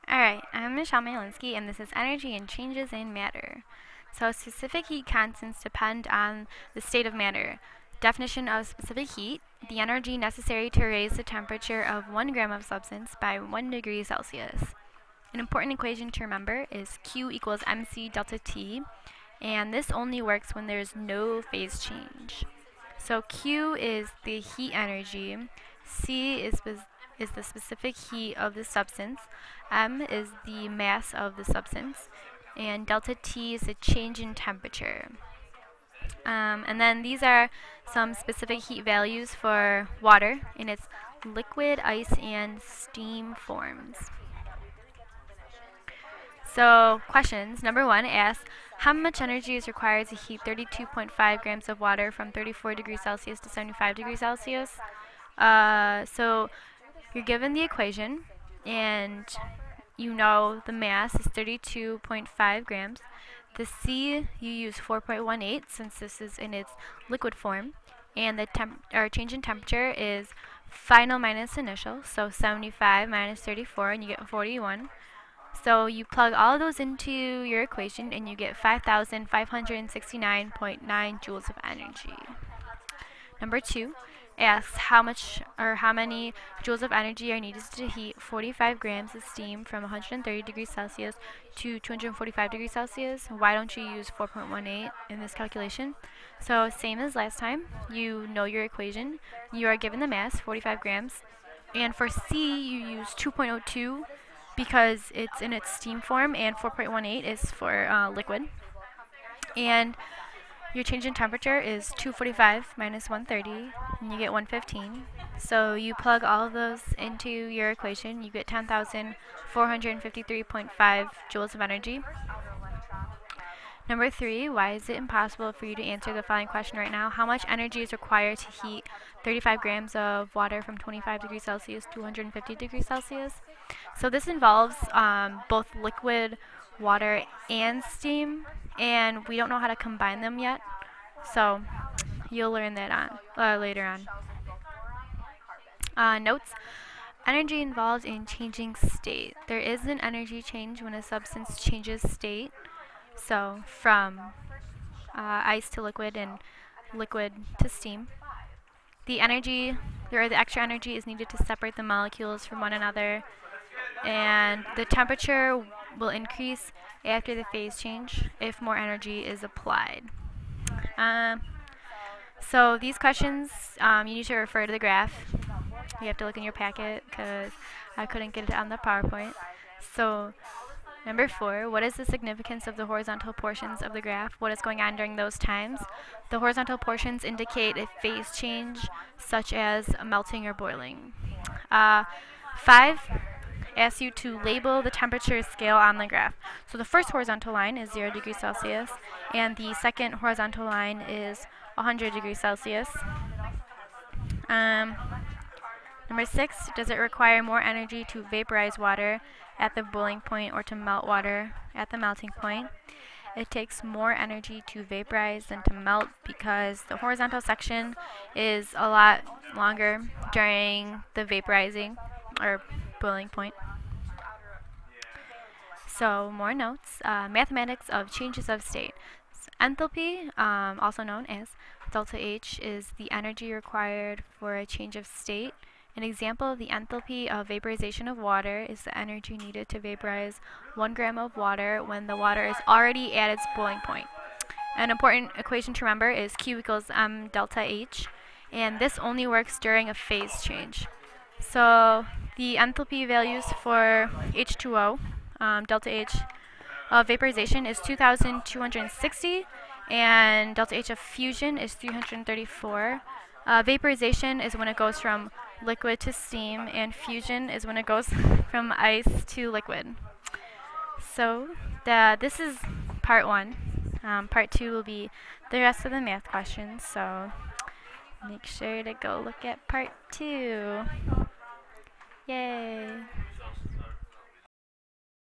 Alright, I'm Michelle Malinski, and this is Energy and Changes in Matter. So specific heat constants depend on the state of matter. Definition of specific heat: the energy necessary to raise the temperature of 1 gram of substance by 1 degree Celsius. An important equation to remember is Q equals mc delta T, and this only works when there's no phase change. So Q is the heat energy, C is the specific heat of the substance, M is the mass of the substance, and delta T is the change in temperature. And then these are some specific heat values for water in its liquid, ice, and steam forms. So questions. Number 1 asks, how much energy is required to heat 32.5 grams of water from 34 degrees Celsius to 75 degrees Celsius? So you're given the equation, and you know the mass is 32.5 grams. The C, you use 4.18 since this is in its liquid form, and the change in temperature is final minus initial, so 75 minus 34, and you get 41. So you plug all of those into your equation, and you get 5,569.9 joules of energy. Number 2 asks how many joules of energy are needed to heat 45 grams of steam from 130 degrees Celsius to 245 degrees Celsius. Why don't you use 4.18 in this calculation? So same as last time, you know your equation, you are given the mass, 45 grams, and for C you use 2.02 because it's in its steam form, and 4.18 is for liquid. And your change in temperature is 245 minus 130, and you get 115. So you plug all of those into your equation, you get 10,453.5 joules of energy. Number 3, why is it impossible for you to answer the following question right now? How much energy is required to heat 35 grams of water from 25 degrees Celsius to 150 degrees Celsius? So this involves both liquid, water, and steam, and we don't know how to combine them yet, so you'll learn that later on. Notes: energy involved in changing state. There is an energy change when a substance changes state, so from ice to liquid and liquid to steam. The extra energy is needed to separate the molecules from one another, and the temperature will increase after the phase change if more energy is applied. So these questions, you need to refer to the graph. You have to look in your packet because I couldn't get it on the PowerPoint. So number 4, what is the significance of the horizontal portions of the graph? What is going on during those times? The horizontal portions indicate a phase change such as melting or boiling. 5 asks you to label the temperature scale on the graph. So the first horizontal line is 0 degrees Celsius, and the second horizontal line is 100 degrees Celsius. Number 6, does it require more energy to vaporize water at the boiling point or to melt water at the melting point? It takes more energy to vaporize than to melt because the horizontal section is a lot longer during the vaporizing or boiling point. So more notes. Mathematics of changes of state. Enthalpy, also known as delta H, is the energy required for a change of state. An example of the enthalpy of vaporization of water is the energy needed to vaporize 1 gram of water when the water is already at its boiling point. An important equation to remember is Q equals m delta H, and this only works during a phase change. So the enthalpy values for H2O, delta H of vaporization is 2,260, and delta H of fusion is 334. Vaporization is when it goes from liquid to steam, and fusion is when it goes from ice to liquid. So this is part 1. Part 2 will be the rest of the math questions, so make sure to go look at part 2. Yay!